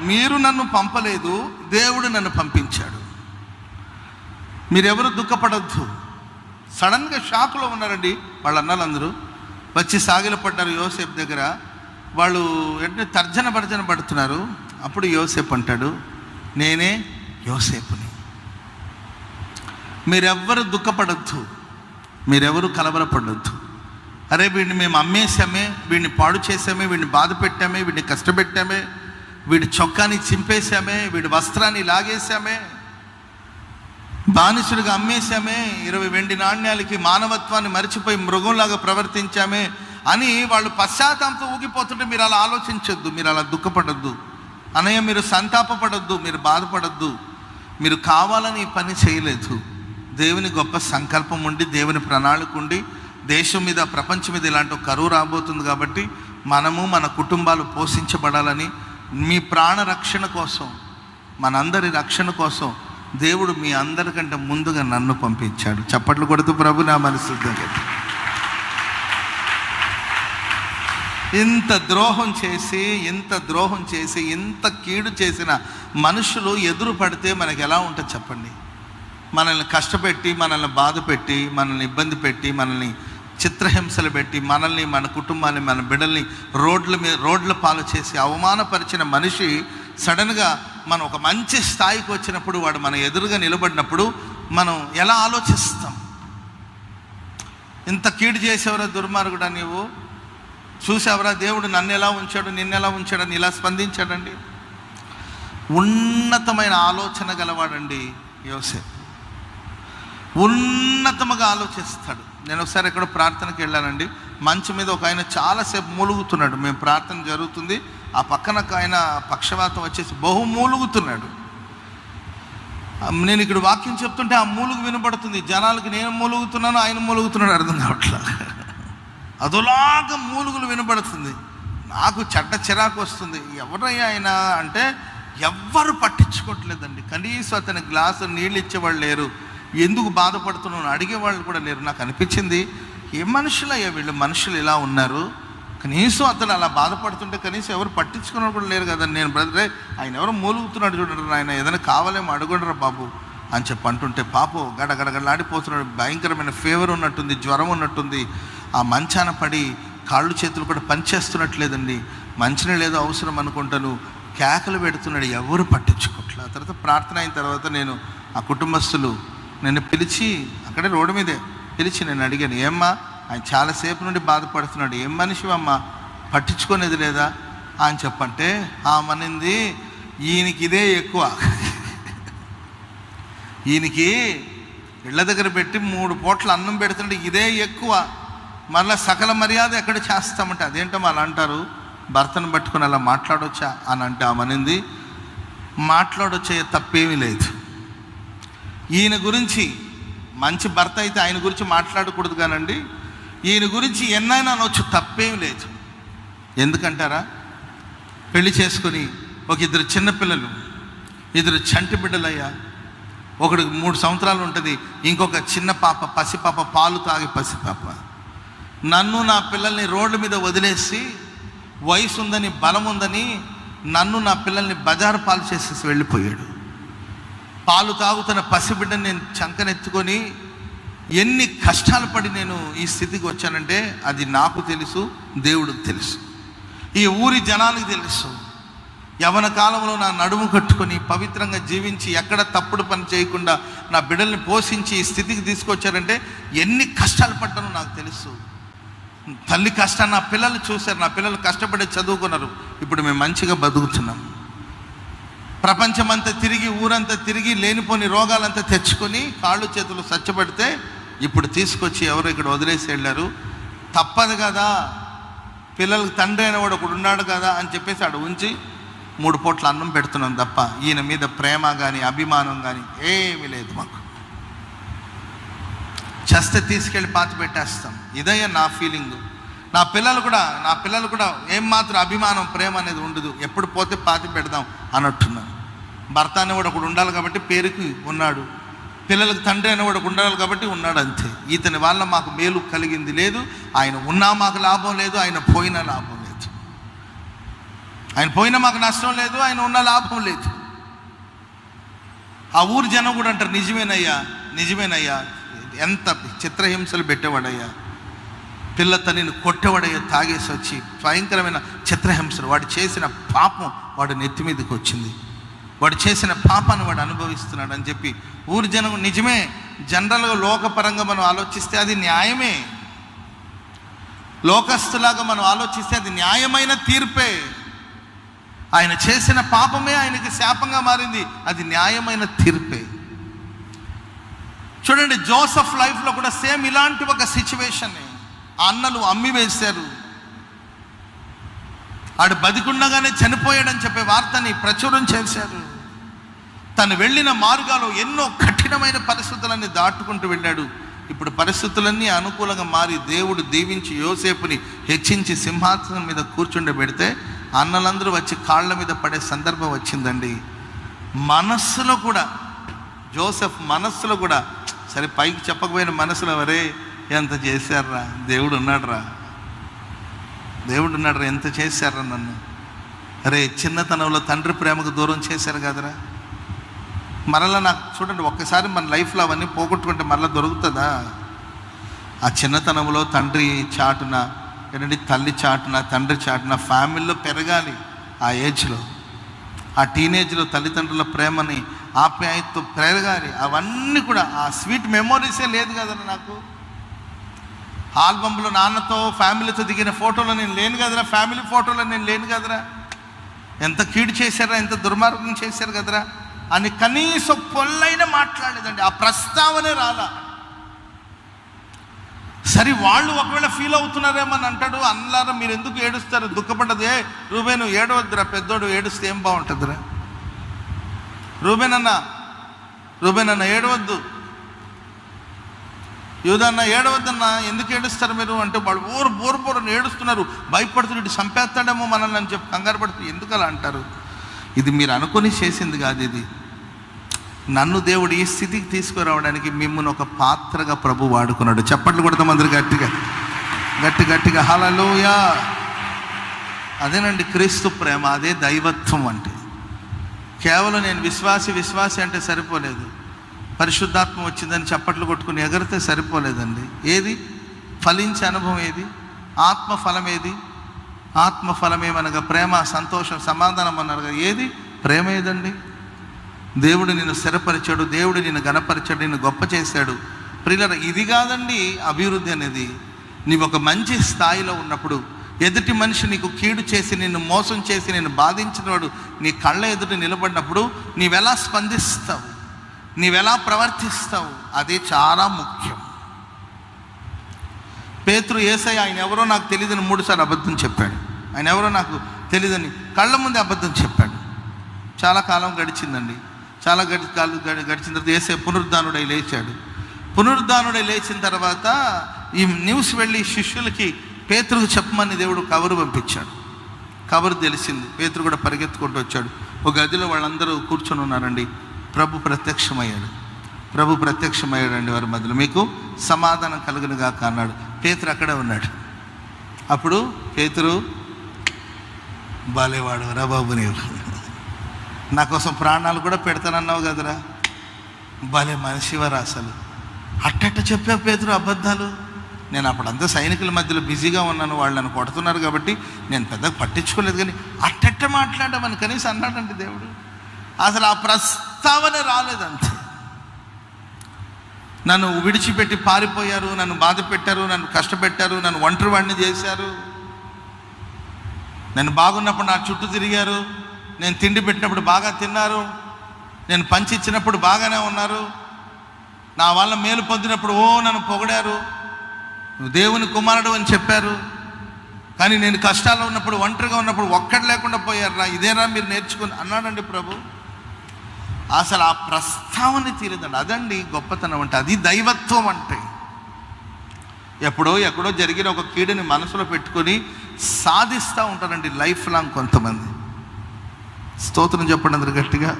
మీరు నన్ను పంపలేదు, దేవుడు నన్ను పంపించాడు. మీరెవరు దుఃఖపడద్దు. సడన్గా షాక్లో ఉన్నారండి వాళ్ళ అన్నలందరూ. వచ్చి సాగిల పడ్డారు యోసేపు దగ్గర. వాళ్ళు వెంటనే తర్జన పడుతున్నారు. అప్పుడు యోసేపు అంటాడు, నేనే యోసేపుని. మీరెవ్వరు దుఃఖపడద్దు, మీరెవరు కలవరపడద్దు. అరే వీడిని మేము అమ్మేశామే, వీడిని పాడు చేసామే, వీడిని బాధ పెట్టామే, వీడిని కష్టపెట్టామే, వీడి చొక్కాని చింపేశామే, వీడి వస్త్రాన్ని లాగేశామే, బానిసుడిగా అమ్మేశామే, 20 వెండి నాణ్యాలకి మానవత్వాన్ని మరిచిపోయి మృగంలాగా ప్రవర్తించామే అని వాళ్ళు పశ్చాత్తాపంతో ఊగిపోతుంటే మీరు అలా ఆలోచించొద్దు, మీరు అలా దుఃఖపడద్దు. అన్నయ్య మీరు సంతాపపడద్దు, మీరు బాధపడద్దు. మీరు కావాలని ఈ పని చేయలేదు. దేవుని గొప్ప సంకల్పం ఉండి, దేవుని ప్రణాళిక ఉండి, దేశం మీద ప్రపంచం మీద ఇలాంటి కరువు రాబోతుంది కాబట్టి మనము మన కుటుంబాలు పోషించబడాలని, మీ ప్రాణ రక్షణ కోసం, మనందరి రక్షణ కోసం దేవుడు మీ అందరికంటే ముందుగా నన్ను పంపించాడు. చప్పట్లు కొడుతూ ప్రభు నా మనసు. ఇంత ద్రోహం చేసి ఇంత కీడు చేసిన మనుషులు ఎదురు పడితే మనకి ఎలా ఉంటుంది చెప్పండి? మనల్ని కష్టపెట్టి, మనల్ని బాధ పెట్టి, మనల్ని ఇబ్బంది పెట్టి, మనల్ని చిత్రహింసలు పెట్టి, మనల్ని, మన కుటుంబాన్ని, మన బిడ్డల్ని రోడ్ల పాలు చేసి అవమానపరిచిన మనిషి సడన్గా మనం ఒక మంచి స్థాయికి వచ్చినప్పుడు, వాడు మన ఎదురుగా నిలబడినప్పుడు మనం ఎలా ఆలోచిస్తాం? ఇంత కీడు చేసేవరా దుర్మార్గుడా, నీవు చూసావరా దేవుడు నన్ను ఎలా ఉంచాడు, నిన్నెలా ఉంచాడని ఇలా స్పందించాడండి. ఉన్నతమైన ఆలోచన గలవాడండి యోసేపు. ఉన్నతముగా ఆలోచిస్తాడు. నేను ఒకసారి ఎక్కడో ప్రార్థనకి వెళ్ళానండి. మంచం మీద ఒక ఆయన చాలాసేపు మూలుగుతున్నాడు. మేము ప్రార్థన జరుగుతుంది, ఆ పక్కన ఒక ఆయన పక్షవాతం వచ్చేసి మూలుగుతున్నాడు. నేను ఇక్కడ వాక్యం చెప్తుంటే ఆ మూలుగు వినబడుతుంది. జనాలకి నేను మూలుగుతున్నాను, ఆయన మూలుగుతున్నాడు, అర్థం కావట్లా. అదోలాగా మూలుగులు వినబడుతుంది. నాకు చెడ్డ చిరాకు వస్తుంది. ఎవరయ్యా ఆయన అంటే ఎవ్వరు పట్టించుకోవట్లేదండి. కనీసం అతని గ్లాసు నీళ్ళు ఇచ్చేవాళ్ళు లేరు. ఎందుకు బాధపడుతున్నాను అడిగేవాళ్ళు కూడా లేరు. నాకు అనిపించింది, ఏ మనుషులయ్యా వీళ్ళు, మనుషులు ఇలా ఉన్నారు. కనీసం అతను అలా బాధపడుతుంటే కనీసం ఎవరు పట్టించుకున్న కూడా లేరు కదా. నేను బ్రదరే ఆయన ఎవరో మూలుగుతున్నాడు చూడండి, ఆయన ఏదైనా కావాలేమో అడుగుండరా బాబు అని చెప్పి అంటుంటే పాపం గడగడగడలాడిపోతున్నాడు. భయంకరమైన ఫీవర్ ఉన్నట్టుంది, జ్వరం ఉన్నట్టుంది. ఆ మంచాన పడి కాళ్ళు చేతులు కూడా పనిచేస్తున్నట్లేదండి. మంచినీళ్ళు ఏదో అవసరం అనుకుంటాను, కేకలు పెడుతున్నాడు, ఎవరు పట్టించుకోవట్లే. ఆ తర్వాత ప్రార్థన అయిన తర్వాత నేను ఆ కుటుంబస్తులు నన్ను పిలిచి, అక్కడే రోడ్డు మీదే పిలిచి నేను అడిగాను, ఏమ్మా ఆయన చాలాసేపు నుండి బాధపడుతున్నాడు, ఏం మనిషివమ్మా, పట్టించుకునేది లేదా అని చెప్పంటే మనింది, ఈయనకి ఇదే ఎక్కువ. ఈయనకి ఇళ్ళ దగ్గర పెట్టి 3 పూట్ల అన్నం పెడుతుంటే ఇదే ఎక్కువ. మళ్ళీ సకల మర్యాద ఎక్కడ చేస్తామంటే అదేంటో అలా అంటారు, భర్తను పట్టుకుని అలా మాట్లాడొచ్చా అని అంటే మనింది, మాట్లాడొచ్చే తప్పేమీ లేదు. ఈయన గురించి మంచి భర్త అయితే ఆయన గురించి మాట్లాడకూడదు కానండి, ఈయన గురించి ఎన్నైనా అనొచ్చు, తప్పేం లేదు. ఎందుకంటారా? పెళ్లి చేసుకొని ఒక 2 చిన్నపిల్లలు, 2 చంటి బిడ్డలయ్యా. ఒకడికి 3 సంవత్సరాలు ఉంటుంది, ఇంకొక చిన్న పాప, పసిపాప, పాలు తాగే పసిపాప. నన్ను నా పిల్లల్ని రోడ్డు మీద వదిలేసి, వయసు ఉందని, బలం ఉందని నన్ను నా పిల్లల్ని బజారు పాలు చేసేసి వెళ్ళిపోయాడు. పాలు తాగుతున్న పసిబిడ్డని నేను చంకనెత్తుకొని ఎన్ని కష్టాలు పడి నేను ఈ స్థితికి వచ్చానంటే అది నాకు తెలుసు, దేవుడికి తెలుసు, ఈ ఊరి జనానికి తెలుసు. యవ్వన కాలంలో నా నడుము కట్టుకొని పవిత్రంగా జీవించి ఎక్కడ తప్పుడు పని చేయకుండా నా బిడ్డల్ని పోషించి ఈ స్థితికి తీసుకొచ్చారంటే ఎన్ని కష్టాలు పడ్డానో నాకు తెలుసు. తల్లి కష్టాన్ని నా పిల్లలు చూశారు, నా పిల్లలు కష్టపడి చదువుకున్నారు, ఇప్పుడు మేము మంచిగా బతుకుతున్నాం. ప్రపంచమంతా తిరిగి, ఊరంతా తిరిగి, లేనిపోని రోగాలంతా తెచ్చుకొని కాళ్ళు చేతులు సచ్చబడితే ఇప్పుడు తీసుకొచ్చి ఎవరు ఇక్కడ వదిలేసి వెళ్ళారు. తప్పదు కదా, పిల్లలకు తండ్రి అయిన వాడు ఒకడు ఉన్నాడు కదా అని చెప్పేసి ఆడ ఉంచి 3 పూట్ల అన్నం పెడుతున్నాం తప్ప ఈయన మీద ప్రేమ కానీ అభిమానం కానీ ఏమీ లేదు మాకు. చేస్తే తీసుకెళ్ళి పాతి పెట్టేస్తాం, ఇదయ్యా నా ఫీలింగు. నా పిల్లలు కూడా ఏం మాత్రం అభిమానం, ప్రేమ అనేది ఉండదు. ఎప్పుడు పోతే పాతి పెడదాం అన్నట్టున్నాను. భర్త అనేవాడు ఒకడు ఉండాలి కాబట్టి పేరుకి ఉన్నాడు, పిల్లలకు తండ్రి అనేవాడు ఒకడు ఉండాలి కాబట్టి ఉన్నాడు, అంతే. ఇతని వల్ల మాకు మేలు కలిగింది లేదు. ఆయన ఉన్నా మాకు లాభం లేదు, ఆయన పోయినా లాభం లేదు. ఆయన పోయినా మాకు నష్టం లేదు, ఆయన ఉన్న లాభం లేదు. ఆ ఊరు జనం కూడా అంటారు, నిజమేనయ్యా, ఎంత చిత్రహింసలు పెట్టేవాడయ్యా, పిల్ల తల్లిని కొట్టేవాడయ్యా, తాగేసి వచ్చి భయంకరమైన చిత్రహింసలు. వాడు చేసిన పాపం వాడు నెత్తి మీదకి వచ్చింది, వాడు చేసిన పాపాన్ని వాడు అనుభవిస్తున్నాడు అని చెప్పి ఊరు జనం నిజమే. జనరల్గా లోకపరంగా మనం ఆలోచిస్తే అది న్యాయమే, లోకస్తులాగా మనం ఆలోచిస్తే అది న్యాయమైన తీర్పే. ఆయన చేసిన పాపమే ఆయనకి శాపంగా మారింది, అది న్యాయమైన తీర్పే. చూడండి, జోసెఫ్ లైఫ్లో కూడా సేమ్ ఇలాంటి ఒక సిచ్యువేషన్. ఆ అన్నలు అమ్మి వేశారు, ఆడు బతికుండగానే చనిపోయాడని చెప్పే వార్తని ప్రచురం చేశారు. తను వెళ్ళిన మార్గాలు ఎన్నో కఠినమైన పరిస్థితులన్నీ దాటుకుంటూ వెళ్ళాడు. ఇప్పుడు పరిస్థితులన్నీ అనుకూలంగా మారి దేవుడు దీవించి యోసేపుని హెచ్చించి సింహాసనం మీద కూర్చుండబెడితే అన్నలందరూ వచ్చి కాళ్ళ మీద పడే సందర్భం వచ్చిందండి. మనస్సులో కూడా, జోసెఫ్ మనస్సులో కూడా, సరే పైకి చెప్పకపోయిన మనసులో, వరే ఎంత చేశారా, దేవుడు ఉన్నాడురా, ఎంత చేశారా నన్ను, అరే చిన్నతనంలో తండ్రి ప్రేమకు దూరం చేశారు కదరా, మరలా నాకు చూడండి, ఒక్కసారి మన లైఫ్లో అవన్నీ పోగొట్టుకుంటే మరలా దొరుకుతుందా? ఆ చిన్నతనంలో తండ్రి చాటున, ఏంటంటే తల్లి చాటున, తండ్రి చాటున ఫ్యామిలీలో పెరగాలి. ఆ ఏజ్లో, ఆ టీనేజ్లో తల్లిదండ్రుల ప్రేమని ఆప్యాయతతో పెరగాలి. అవన్నీ కూడా ఆ స్వీట్ మెమోరీసే లేదు కదరా నాకు. ఆల్బంలో నాన్నతో ఫ్యామిలీతో దిగిన ఫోటోలో నేను లేను కదరా, ఫ్యామిలీ ఫోటోలో నేను లేను కదరా. ఎంత కీడు చేశారా, ఎంత దుర్మార్గం చేశారు కదరా అని కనీసం పొల్లైనా మాట్లాడలేదండి. ఆ ప్రస్తావనే రాలా. సరే వాళ్ళు ఒకవేళ ఫీల్ అవుతున్నారేమని అంటాడు, అన్నారా మీరు ఎందుకు ఏడుస్తారు, దుఃఖపడ్డదే రూబేను ఏడవద్దురా, పెద్దోడు ఏడుస్తే ఏం బాగుంటుందిరా, రూబేనన్న ఏడవద్దు, యూదన్న ఏడవద్దన్నా, ఎందుకు ఏడుస్తారు మీరు అంటే వాళ్ళు బోరు ఏడుస్తున్నారు, భయపడుతున్నారు, ఇటు చంపేస్తాడేమో మనల్ని అని చెప్పి కంగారు పడుతుంది. ఎందుకు అలా అంటారు? ఇది మీరు అనుకొని చేసింది కాదు, ఇది నన్ను దేవుడు ఈ స్థితికి తీసుకురావడానికి మిమ్మల్ని ఒక పాత్రగా ప్రభు వాడుకున్నాడు. చప్పట్లు కొడతాం అందరు గట్టిగా హల్లెలూయా. అదేనండి క్రీస్తు ప్రేమ, అదే దైవత్వం అంటే. కేవలం నేను విశ్వాసి అంటే సరిపోలేదు, పరిశుద్ధాత్మ వచ్చిందని చప్పట్లు కొట్టుకుని ఎగరితే సరిపోలేదండి. ఏది ఫలించే అనుభవం, ఏది ఆత్మఫలం, ఏది ఆత్మఫలం ఏమనగా ప్రేమ, సంతోషం, సమాధానం అన్నారు కదా, ఏది ప్రేమ ఏదండి? దేవుడు నిన్ను స్థిరపరిచాడు, దేవుడు నిన్ను ఘనపరిచాడు, నిన్ను గొప్ప చేశాడు. ప్రియులారా, ఇది కాదండి అభివృద్ధి అనేది. నీవు ఒక మంచి స్థాయిలో ఉన్నప్పుడు, ఎదుటి మనిషి నీకు కీడు చేసి, నిన్ను మోసం చేసి, నిన్ను బాధించినవాడు నీ కళ్ళ ఎదుట నిలబడినప్పుడు నీవెలా స్పందిస్తావు, నీవెలా ప్రవర్తిస్తావు, అది చాలా ముఖ్యం. పేతురు యేసయ్య ఆయన ఎవరో నాకు తెలియదని 3 సార్లు అబద్ధం చెప్పాడు. ఆయన ఎవరో నాకు తెలియదని కళ్ళ ముందే అబద్ధం చెప్పాడు. చాలా కాలం గడిచిందండి. చాలా గడిచిన తర్వాత యేసయ్య పునరుద్ధానుడై లేచాడు. పునరుద్ధానుడై లేచిన తర్వాత ఈ న్యూస్ వెళ్ళి శిష్యులకి పేతురుకు చెప్పమని దేవుడు కబురు పంపించాడు. కబురు తెలిసింది. పేతురు కూడా పరిగెత్తుకుంటూ వచ్చాడు. ఒక గదిలో వాళ్ళందరూ కూర్చొని ఉన్నారండి. ప్రభు ప్రత్యక్షమయ్యాడండి వారి మధ్యలో. మీకు సమాధానం కలుగునుగా అన్నాడు. పేతురు అక్కడే ఉన్నాడు. అప్పుడు పేతురు, బాలేవాడు రా బాబు, నీవు నా కోసం ప్రాణాలు కూడా పెడతానన్నావు కదరా, భలే మనిషివరా, అసలు అట్టట్ట చెప్పావు పేతురు అబద్ధాలు. నేను అప్పుడంతా సైనికుల మధ్యలో బిజీగా ఉన్నాను, వాళ్ళు నన్ను కొడుతున్నారు కాబట్టి నేను పెద్దగా పట్టించుకోలేదు, కానీ అట్టట్ట మాట్లాడమని కనీసం అన్నాడంటే దేవుడు. అసలు ఆ ప్రస్తావన రాలేదంతే. నన్ను విడిచిపెట్టి పారిపోయారు, నన్ను బాధ పెట్టారు, నన్ను కష్టపెట్టారు, నన్ను ఒంటరి వాడిని చేశారు, నేను బాగున్నప్పుడు నా చుట్టూ తిరిగారు, నేను తిండి పెట్టినప్పుడు బాగా తిన్నారు, నేను పంచి ఇచ్చినప్పుడు బాగానే ఉన్నారు, నా వల్ల మేలు పొందినప్పుడు నన్ను పొగిడారు, నువ్వు దేవుని కుమారుడు అని చెప్పారు, కానీ నేను కష్టాల్లో ఉన్నప్పుడు, ఒంటరిగా ఉన్నప్పుడు ఒక్కడు లేకుండా పోయారా, ఇదేనా మీరు నేర్చుకుని అన్నాడండి ప్రభు. అసలు ఆ ప్రస్తావన తీరదండి. అదండి గొప్పతనం అంటే, అది దైవత్వం అంటే. ఎక్కడో జరిగిన ఒక కీడుని మనసులో పెట్టుకొని సాధిస్తూ ఉంటారండి లైఫ్ లాంగ్ కొంతమంది. స్తోత్రం చెప్పండి అందరు గట్టిగా.